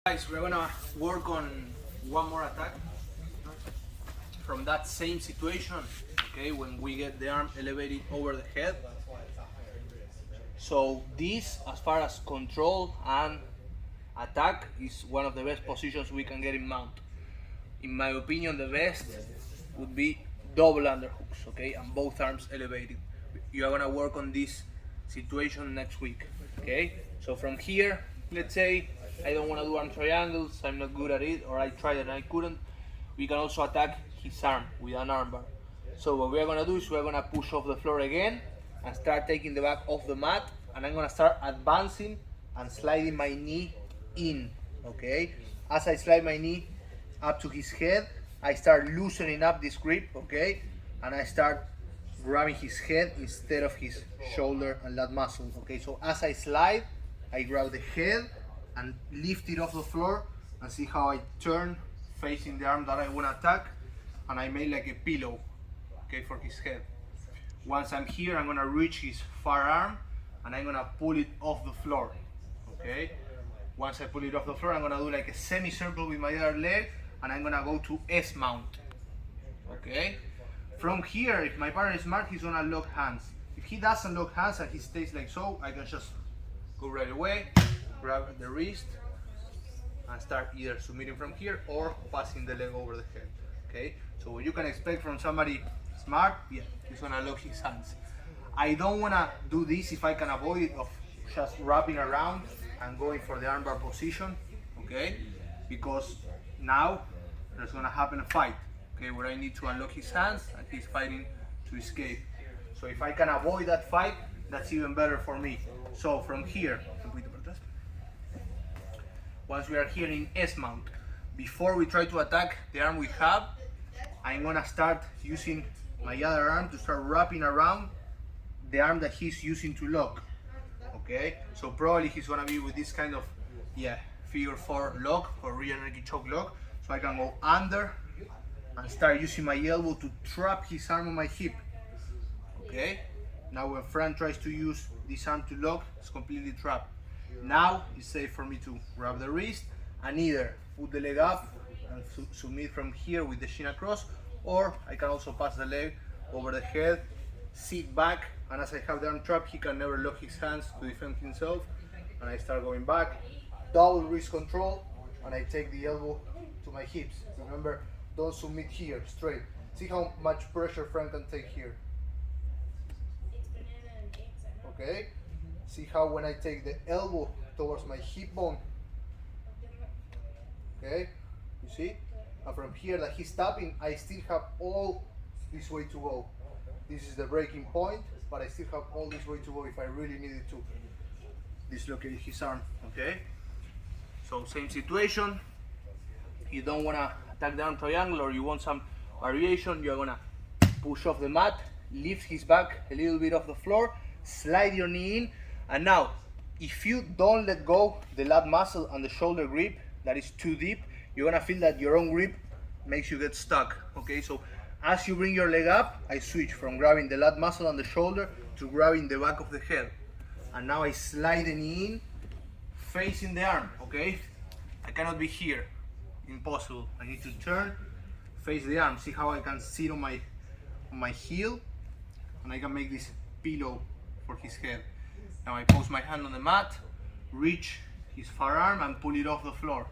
Guys, we're gonna work on one more attack from that same situation, okay, when we get the arm elevated over the head. So this, as far as control and attack, is one of the best positions we can get in mount. In my opinion, the best would be double underhooks, okay, and both arms elevated. You are gonna work on this situation next week, okay? So from here, let's say I don't want to do arm triangles, I'm not good at it, or I tried and I couldn't, we can also attack his arm with an armbar. So what we are gonna do is we're gonna push off the floor again and start taking the back off the mat, and I'm gonna start advancing and sliding my knee in, okay? As I slide my knee up to his head, I start loosening up this grip, okay? And I start grabbing his head instead of his shoulder and lat muscle, okay? So as I slide, I grab the head and lift it off the floor, and see how I turn facing the arm that I want to attack, and I make like a pillow, okay, for his head. Once I'm here, I'm gonna reach his far arm and I'm gonna pull it off the floor, okay? Once I pull it off the floor, I'm gonna do like a semicircle with my other leg, and I'm gonna go to S mount, okay? From here, if my partner is smart, he's gonna lock hands. If he doesn't lock hands and he stays like so, I can just go right away, grab the wrist, and start either submitting from here or passing the leg over the head, okay? So what you can expect from somebody smart, yeah, he's gonna lock his hands. I don't wanna do this if I can avoid it, of just wrapping around and going for the armbar position, okay? Because now there's gonna happen a fight, okay, where I need to unlock his hands and he's fighting to escape. So if I can avoid that fight, that's even better for me. So from here, once we are here in S mount, before we try to attack the arm we have, I'm gonna start using my other arm to start wrapping around the arm that he's using to lock, okay? So probably he's gonna be with this kind of, yeah, figure 4 lock or rear naked choke lock. So I can go under and start using my elbow to trap his arm on my hip, okay? Now when Fran tries to use this arm to lock, it's completely trapped. Now it's safe for me to grab the wrist and either put the leg up and submit from here with the shin across, or I can also pass the leg over the head, sit back, and as I have the arm trapped, he can never lock his hands to defend himself, and I start going back, double wrist control, and I take the elbow to my hips. Remember, don't submit here, straight. See how much pressure Frank can take here. Okay? See how when I take the elbow towards my hip bone, okay? You see? And from here that he's tapping, I still have all this way to go. This is the breaking point, but I still have all this way to go if I really needed to dislocate his arm, okay? So same situation. You don't wanna attack the arm triangle, or you want some variation, you're gonna push off the mat, lift his back a little bit off the floor, slide your knee in, and now if you don't let go the lat muscle and the shoulder grip that is too deep, you're gonna feel that your own grip makes you get stuck, okay? So as you bring your leg up, I switch from grabbing the lat muscle and the shoulder to grabbing the back of the head, and now I slide the knee in facing the arm, okay? I cannot be here, impossible. I need to turn, face the arm. See how I can sit on my heel, and I can make this pillow for his head. Now I post my hand on the mat, reach his far arm and pull it off the floor.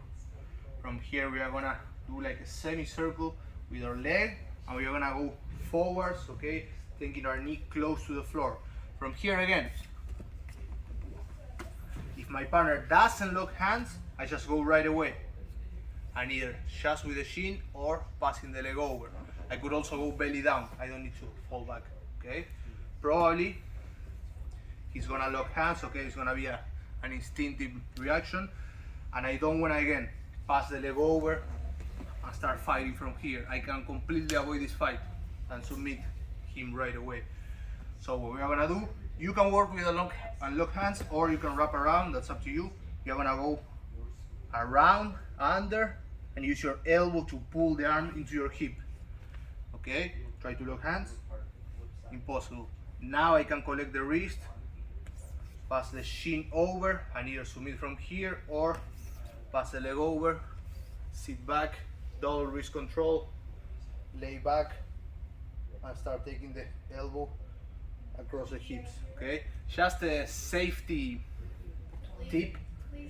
From here we are gonna do like a semicircle with our leg, and we are gonna go forwards, okay, taking our knee close to the floor. From here again, if my partner doesn't lock hands, I just go right away, and either just with the shin or passing the leg over. I could also go belly down, I don't need to fall back, okay? Probably he's gonna lock hands, okay, it's gonna be an instinctive reaction, and I don't wanna again pass the leg over and start fighting from here. I can completely avoid this fight and submit him right away. So what we are gonna do, you can work with a lock hands, or you can wrap around, that's up to you. You're gonna go around, under, and use your elbow to pull the arm into your hip, okay? Try to lock hands, impossible. Now I can collect the wrist, pass the shin over, and either submit from here or pass the leg over, sit back, double wrist control, lay back, and start taking the elbow across the hips, okay? Just a safety tip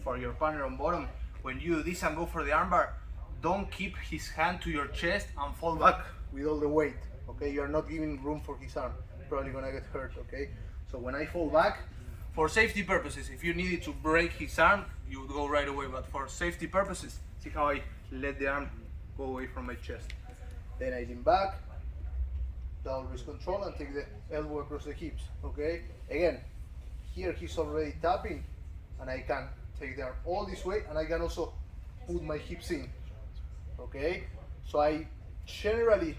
for your partner on bottom. When you do this and go for the armbar, don't keep his hand to your chest and fall back with all the weight, okay? You're not giving room for his arm. Probably gonna get hurt, okay? So when I fall back, for safety purposes, if you needed to break his arm, you would go right away, but for safety purposes, see how I let the arm go away from my chest. Then I lean back, double wrist control, and take the elbow across the hips, okay? Again, here he's already tapping, and I can take the arm all this way, and I can also put my hips in, okay? So I generally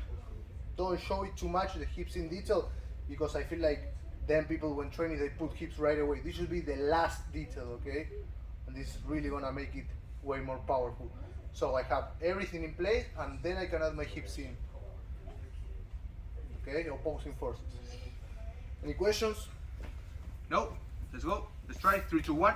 don't show it too much, the hips in detail, because I feel like then people when training, they put hips right away. This should be the last detail, okay? And this is really gonna make it way more powerful. So I have everything in place, and then I can add my hips in. Okay, opposing forces. Any questions? No? Let's go. Let's try. 3, 2, 1.